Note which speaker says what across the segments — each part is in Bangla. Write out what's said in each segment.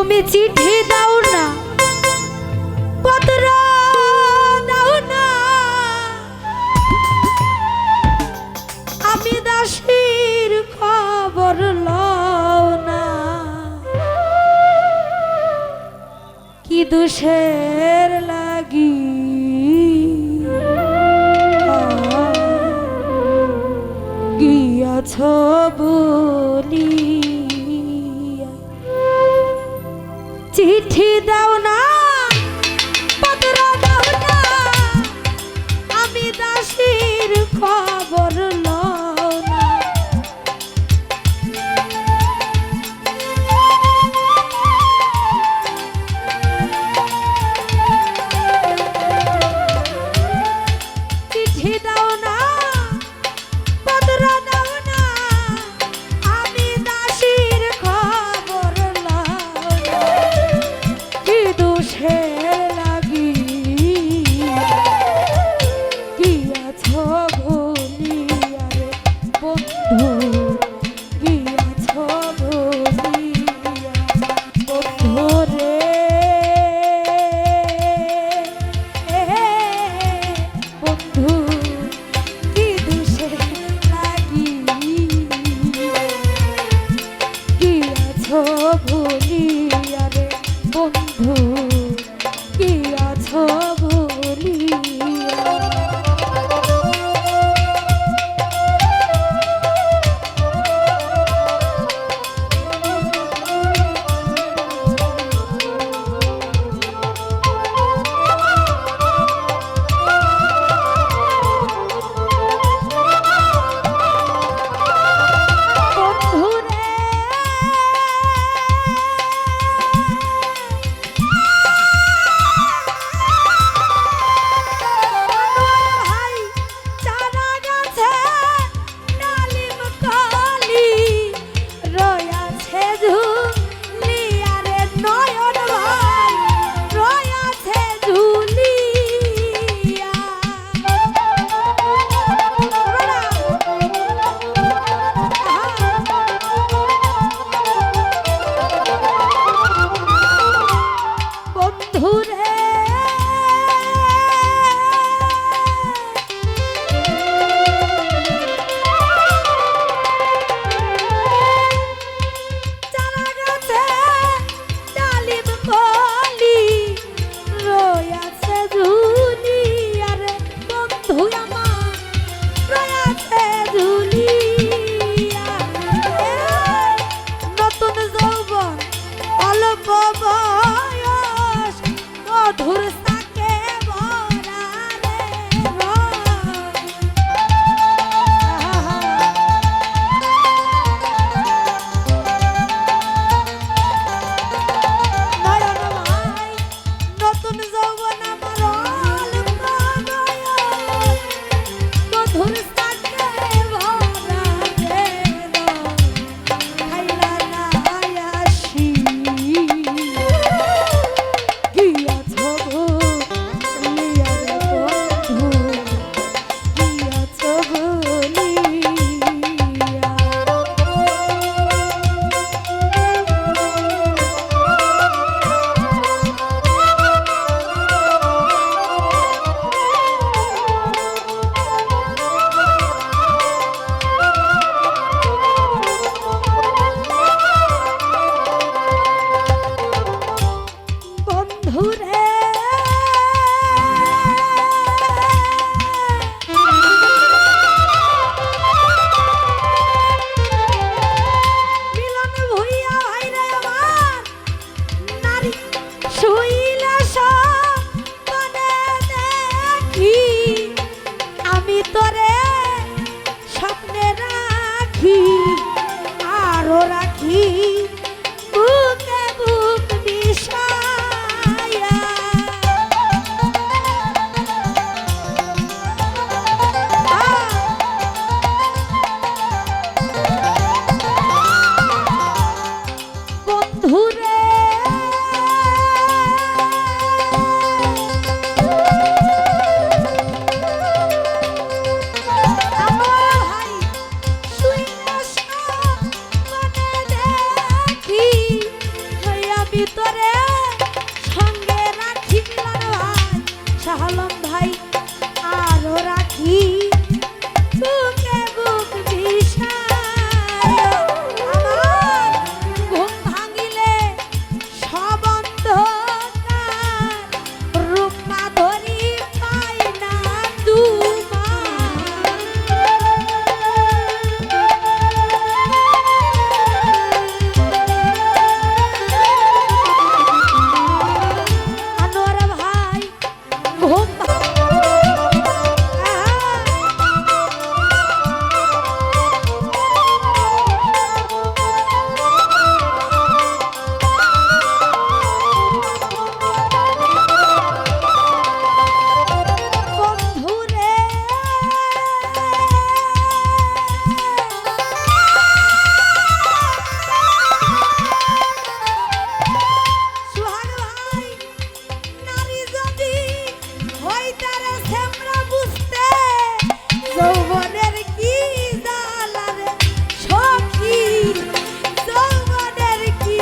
Speaker 1: তুমি চিঠি দাও না, পত্র দাও না, আমি দাসীর খবর লও না। কি দোষের লাগি গিয়াছ বলি, চিঠি দাও না, পত্র দাও না, আমি দাসীর খবর লও না। চিঠি দাও না, পত্র দাও না, আমি দাসীর খবর লও না। কি দোষের লাগি গিয়াছ ভুলিয়া রে বন্ধু, গিয়াছ ভুলিয়া বন্ধু রে, বন্ধু কি দোষের লাগি গিয়াছ ভুলিয়া রে বন্ধু, গিয়াছ ভুলিয়া। তোরে সঙ্গে রাখি মিলন ভাই শাহলম ভাই আরো রাখি বুকে বুক বিষায় আমার ঘুম ভাঙিলে সব অন্ধকার রূপা ধরি পাই না আনোয়ার ভাই ঘুম বন্ধুরে সুহাগ ভাই নারী যদি হইতে রে সেমরা বুঝতে যৌবনের কি জ্বালা রে সখী যৌবনের কি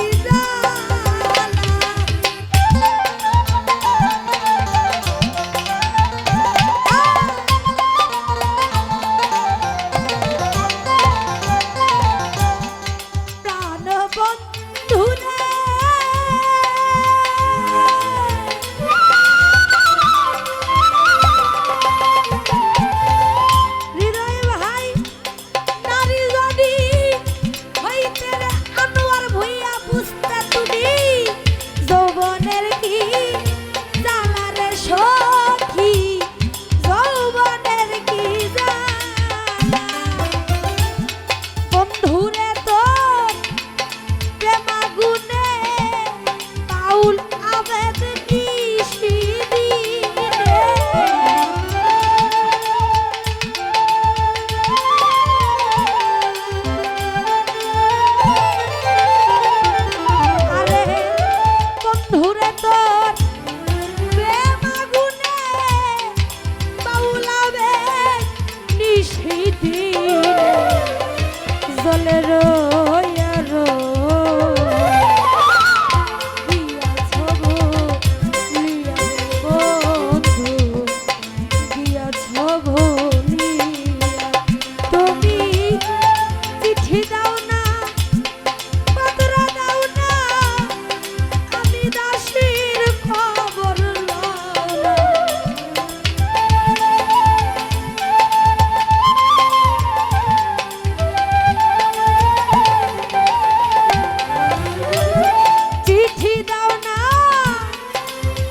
Speaker 1: প্রাণ বন্ধুরে হৃদয় ভাই নারী যদি হইতে রে আনোয়ার ভুইয়া বুঝতে তুমি যৌবনের কি জ্বালা রে সখী যৌবনের কি জ্বালা বন্ধুরে তোর প্রেমাগুনে বাউল আবেদ নিশিদিনে আরে বন্ধুরে তোর প্রেমাগুনে বাউল আবেদ নিশিদিনে জলে রয়া রো গিয়াছ ভুলিয়া বন্ধু গিয়াছ ভুলিয়া তুমি চিঠি দাও না পত্র দাও না আমি দাসীর খবর লও না চিঠি দাও না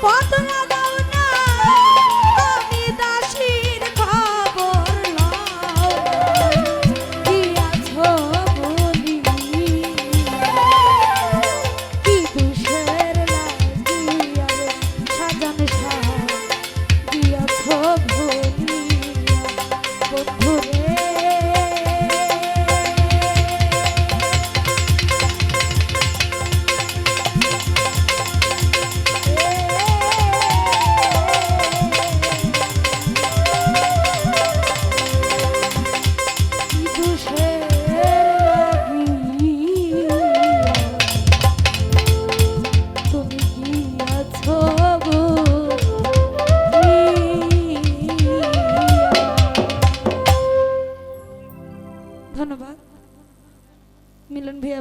Speaker 1: পত্র দাও না আমি দাসীর খবর লও গিয়াছ বলিয়া কি দুষের লাগিয়া রে সাজান শাহ গিয়াছ বলিয়া বন্ধুরে ধন্যবাদ মিলন ভাইয়া।